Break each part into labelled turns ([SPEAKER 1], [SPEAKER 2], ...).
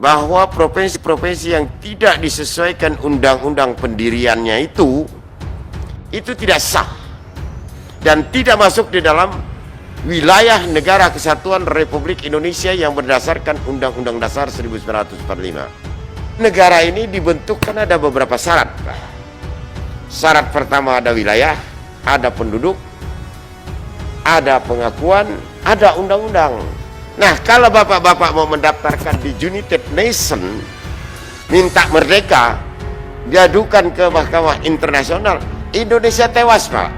[SPEAKER 1] bahwa provinsi-provinsi yang tidak disesuaikan undang-undang pendiriannya itu tidak sah dan tidak masuk di dalam wilayah negara kesatuan Republik Indonesia yang berdasarkan Undang-Undang Dasar 1945. Negara ini dibentuk kan ada beberapa syarat. Syarat pertama ada wilayah, ada penduduk, ada pengakuan, ada undang-undang. Nah, kalau bapak-bapak mau mendaftarkan di United Nations, minta merdeka, diadukan ke Mahkamah Internasional, Indonesia tewas, Pak.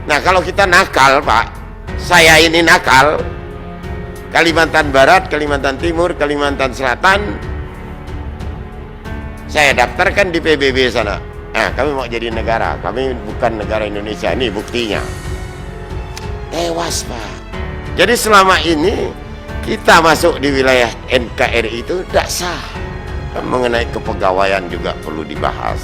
[SPEAKER 1] Nah, kalau kita nakal, Pak, saya ini nakal, Kalimantan Barat, Kalimantan Timur, Kalimantan Selatan, saya daftarkan di PBB sana. Nah, kami mau jadi negara, kami bukan negara Indonesia, ini buktinya. Tewas, Pak. Jadi selama ini kita masuk di wilayah NKRI itu tidak sah. Mengenai kepegawaian juga perlu dibahas.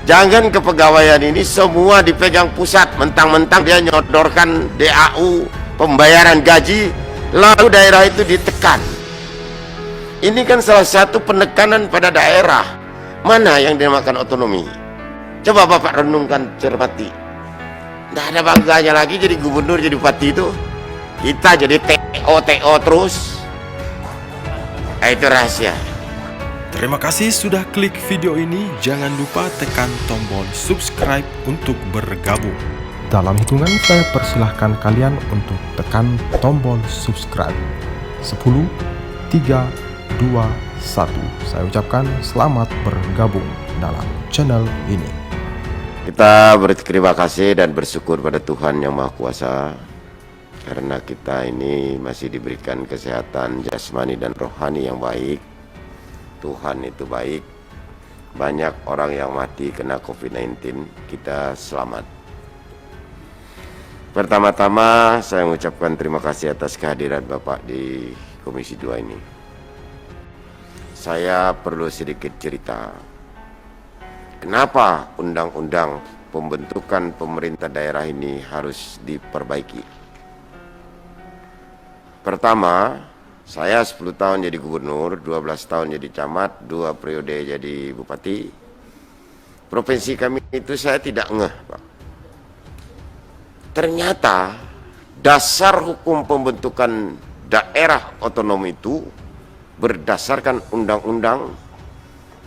[SPEAKER 1] Jangan kepegawaian ini semua dipegang pusat, mentang-mentang dia nyodorkan DAU, pembayaran gaji, lalu daerah itu ditekan. Ini kan salah satu penekanan pada daerah. Mana yang dinamakan otonomi? Coba Bapak renungkan, cermati. Tidak ada bangganya lagi jadi gubernur, jadi bupati itu. Kita jadi TO terus. Itu rahasia.
[SPEAKER 2] Terima kasih sudah klik video ini. Jangan lupa tekan tombol subscribe untuk bergabung. Dalam hitungan saya persilahkan kalian untuk tekan tombol subscribe. 10, 3, 2, 1. Saya ucapkan selamat bergabung dalam channel ini.
[SPEAKER 1] Kita berterima kasih dan bersyukur pada Tuhan Yang Maha Kuasa, karena kita ini masih diberikan kesehatan jasmani dan rohani yang baik. Tuhan itu baik. Banyak orang yang mati kena COVID-19, kita selamat. Pertama-tama saya mengucapkan terima kasih atas kehadiran Bapak di Komisi 2 ini. Saya perlu sedikit cerita. Kenapa undang-undang pembentukan pemerintah daerah ini harus diperbaiki? Pertama, saya 10 tahun jadi gubernur, 12 tahun jadi camat, 2 periode jadi bupati. Provinsi kami itu saya tidak ngeh, Pak. Ternyata dasar hukum pembentukan daerah otonom itu berdasarkan undang-undang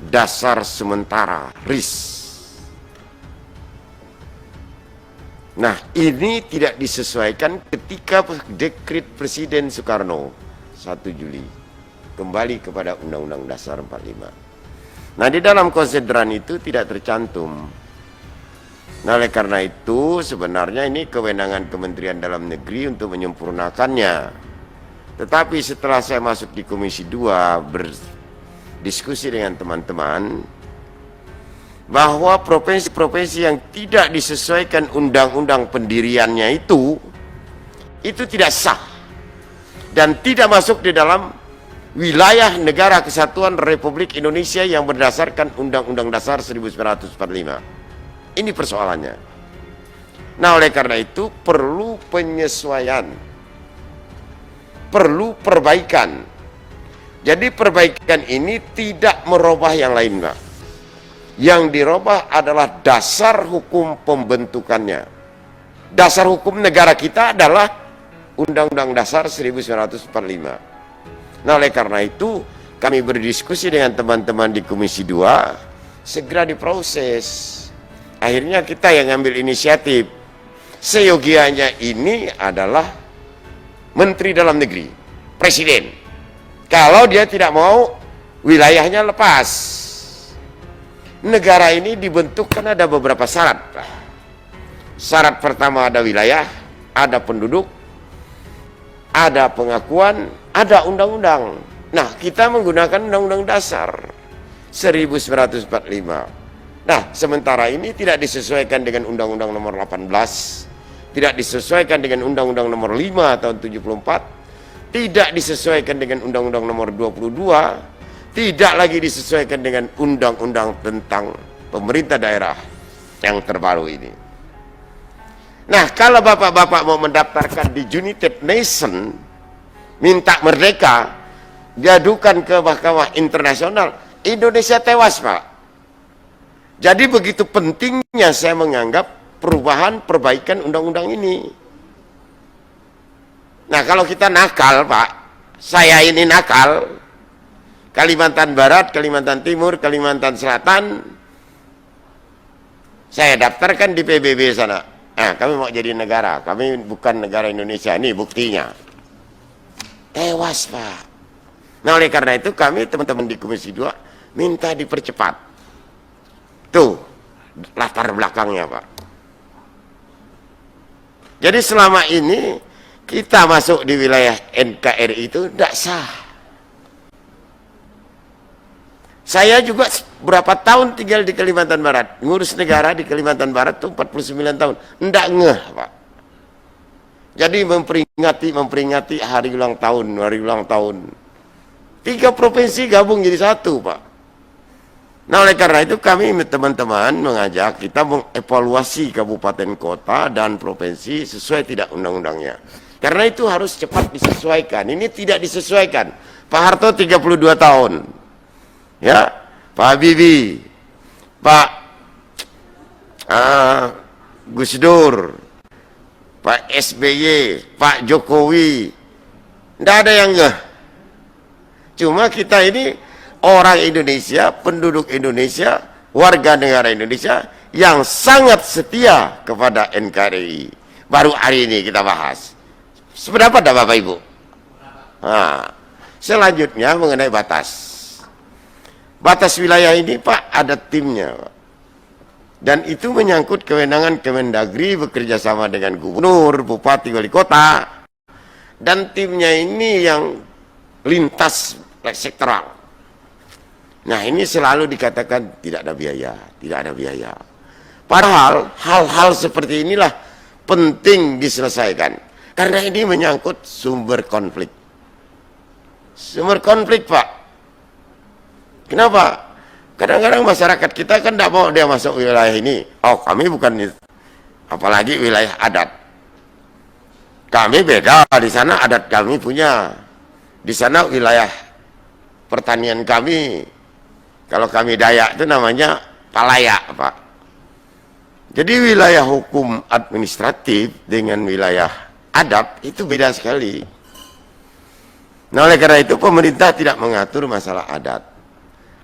[SPEAKER 1] dasar sementara RIS. Nah, ini tidak disesuaikan ketika dekret Presiden Soekarno 1 Juli kembali kepada Undang-Undang Dasar 45. Nah, di dalam konsideran itu tidak tercantum. Nah, oleh karena itu sebenarnya ini kewenangan Kementerian Dalam Negeri untuk menyempurnakannya. Tetapi setelah saya masuk di Komisi 2 berdiskusi dengan teman-teman bahwa provinsi-provinsi yang tidak disesuaikan undang-undang pendiriannya itu tidak sah dan tidak masuk di dalam wilayah negara kesatuan Republik Indonesia yang berdasarkan Undang-Undang Dasar 1945. Ini persoalannya. Nah, oleh karena itu perlu penyesuaian, perlu perbaikan. Jadi perbaikan ini tidak merubah yang lain, Pak. Yang dirubah adalah dasar hukum pembentukannya. Dasar hukum negara kita adalah Undang-Undang Dasar 1945. Nah, oleh karena itu kami berdiskusi dengan teman-teman di Komisi 2, segera diproses. Akhirnya kita yang ngambil inisiatif. Seyogianya ini adalah Menteri Dalam Negeri, Presiden. Kalau dia tidak mau wilayahnya lepas. Negara ini dibentuk kan ada beberapa syarat. Syarat pertama ada wilayah, ada penduduk, ada pengakuan, ada undang-undang. Nah, kita menggunakan Undang-Undang Dasar 1945. Nah, sementara ini tidak disesuaikan dengan Undang-Undang Nomor 18, tidak disesuaikan dengan Undang-Undang Nomor 5 tahun 74, tidak disesuaikan dengan Undang-Undang Nomor 22, tidak lagi disesuaikan dengan Undang-Undang tentang pemerintah daerah yang terbaru ini. Nah, kalau bapak-bapak mau mendaftarkan di United Nations, minta merdeka, diadukan ke Mahkamah Internasional, Indonesia tewas, Pak. Jadi begitu pentingnya saya menganggap perubahan perbaikan undang-undang ini. Nah, kalau kita nakal, Pak, saya ini nakal, Kalimantan Barat, Kalimantan Timur, Kalimantan Selatan, saya daftarkan di PBB sana. Nah, kami mau jadi negara, kami bukan negara Indonesia, ini buktinya. Tewas, Pak. Nah, oleh karena itu kami teman-teman di Komisi 2 minta dipercepat. Tuh, latar belakangnya, Pak. Jadi selama ini kita masuk di wilayah NKRI itu tidak sah. Saya juga berapa tahun tinggal di Kalimantan Barat, ngurus negara di Kalimantan Barat tuh 49 tahun, enggak ngeh, Pak. Jadi memperingati hari ulang tahun. 3 provinsi gabung jadi satu, Pak. Nah, oleh karena itu kami teman-teman mengajak kita mengevaluasi kabupaten kota dan provinsi sesuai tidak undang-undangnya. Karena itu harus cepat disesuaikan. Ini tidak disesuaikan. Pak Harto 32 tahun. Ya, Pak Habibie, Pak Gus Dur, Pak SBY, Pak Jokowi, tidak ada yang enggak. Cuma kita ini orang Indonesia, penduduk Indonesia, warga negara Indonesia yang sangat setia kepada NKRI. Baru hari ini kita bahas. Sependapat tidak Bapak Ibu? Nah, selanjutnya mengenai batas. Batas wilayah ini, Pak, ada timnya, Pak. Dan itu menyangkut kewenangan Kemendagri bekerja sama dengan gubernur, bupati, wali kota. Dan timnya ini yang lintas sektoral. Nah, ini selalu dikatakan tidak ada biaya, tidak ada biaya. Padahal hal-hal seperti inilah penting diselesaikan. Karena ini menyangkut sumber konflik. Sumber konflik, Pak. Kenapa? Kadang-kadang masyarakat kita kan tidak mau dia masuk wilayah ini. Oh, kami bukan, apalagi wilayah adat. Kami beda, di sana adat kami punya. Di sana wilayah pertanian kami. Kalau kami Dayak itu namanya Palayak, Pak. Jadi wilayah hukum administratif dengan wilayah adat itu beda sekali. Nah, oleh karena itu pemerintah tidak mengatur masalah adat.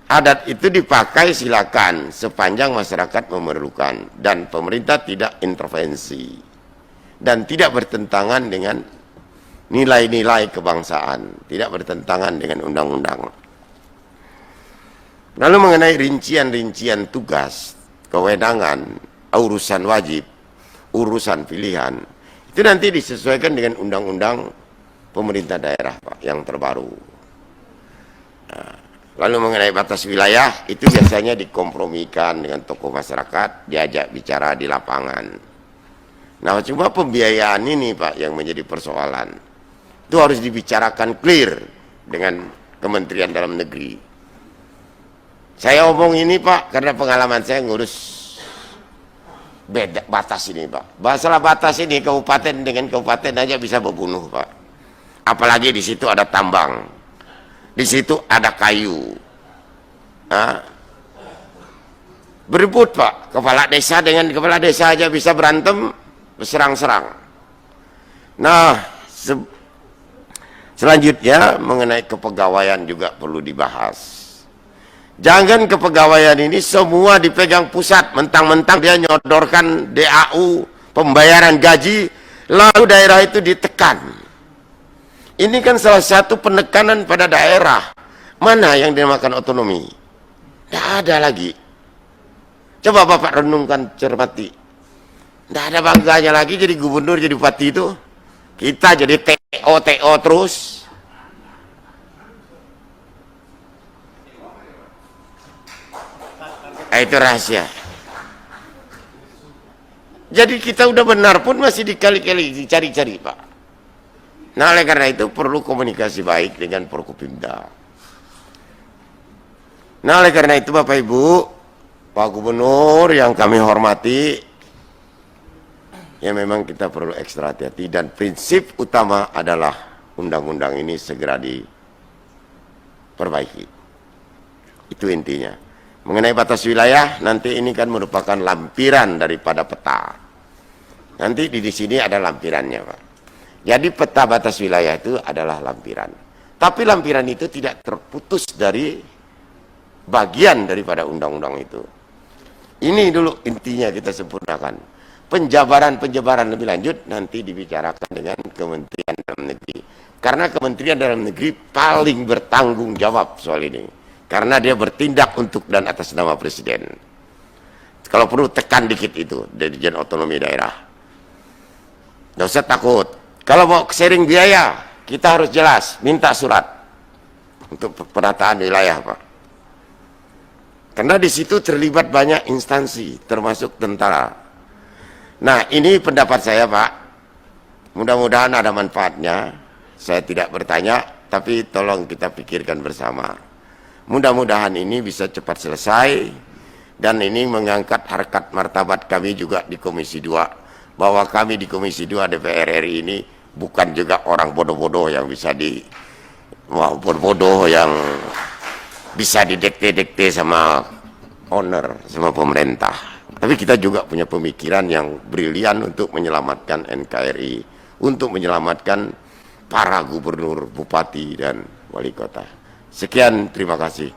[SPEAKER 1] Adat itu dipakai silakan sepanjang masyarakat memerlukan dan pemerintah tidak intervensi dan tidak bertentangan dengan nilai-nilai kebangsaan, tidak bertentangan dengan undang-undang. Lalu mengenai rincian-rincian tugas, kewenangan, urusan wajib, urusan pilihan, itu nanti disesuaikan dengan undang-undang pemerintah daerah, Pak, yang terbaru. Nah, lalu mengenai batas wilayah, itu biasanya dikompromikan dengan tokoh masyarakat, diajak bicara di lapangan. Nah, cuma pembiayaan ini, Pak, yang menjadi persoalan. Itu harus dibicarakan clear dengan Kementerian Dalam Negeri. Saya omong ini, Pak, karena pengalaman saya ngurus beda batas ini, Pak. Masalah batas ini, kabupaten dengan kabupaten aja bisa berbunuh, Pak. Apalagi di situ ada tambang. Di situ ada kayu. Nah, berebut, Pak. Kepala desa dengan kepala desa aja bisa berantem, berserang-serang. Nah, selanjutnya mengenai kepegawaian juga perlu dibahas. Jangan kepegawaian ini semua dipegang pusat, mentang-mentang dia nyodorkan DAU, pembayaran gaji, lalu daerah itu ditekan. Ini kan salah satu penekanan pada daerah. Mana yang dinamakan otonomi? Tidak ada lagi. Coba Bapak renungkan, cermati. Tidak ada bangganya lagi jadi gubernur, jadi bupati itu. Kita jadi TO terus. Itu rahasia. Jadi kita udah benar pun masih dikali-kali dicari-cari, Pak. Nah, oleh karena itu perlu komunikasi baik dengan Forkopimda. Nah, oleh karena itu Bapak Ibu, Pak Gubernur yang kami hormati, ya memang kita perlu ekstra hati-hati dan prinsip utama adalah undang-undang ini segera perbaiki. Itu intinya. Mengenai batas wilayah, nanti ini kan merupakan lampiran daripada peta. Nanti di sini ada lampirannya, Pak. Jadi peta batas wilayah itu adalah lampiran. Tapi lampiran itu tidak terputus dari bagian daripada undang-undang itu. Ini dulu intinya kita sempurnakan. Penjabaran lebih lanjut nanti dibicarakan dengan Kementerian Dalam Negeri. Karena Kementerian Dalam Negeri paling bertanggung jawab soal ini. Karena dia bertindak untuk dan atas nama Presiden. Kalau perlu tekan dikit itu, Dirjen Otonomi Daerah. Nggak usah takut. Kalau mau sharing biaya, kita harus jelas, minta surat untuk penataan wilayah, Pak. Karena di situ terlibat banyak instansi, termasuk tentara. Nah, ini pendapat saya, Pak. Mudah-mudahan ada manfaatnya. Saya tidak bertanya, tapi tolong kita pikirkan bersama. Mudah-mudahan ini bisa cepat selesai, dan ini mengangkat harkat martabat kami juga di Komisi 2, bahwa kami di Komisi 2 DPR RI ini bukan juga orang bodoh-bodoh yang bisa bodoh yang bisa didekte-dekte sama owner, sama pemerintah. Tapi kita juga punya pemikiran yang brilian untuk menyelamatkan NKRI, untuk menyelamatkan para gubernur, bupati, dan wali kota. Sekian, terima kasih.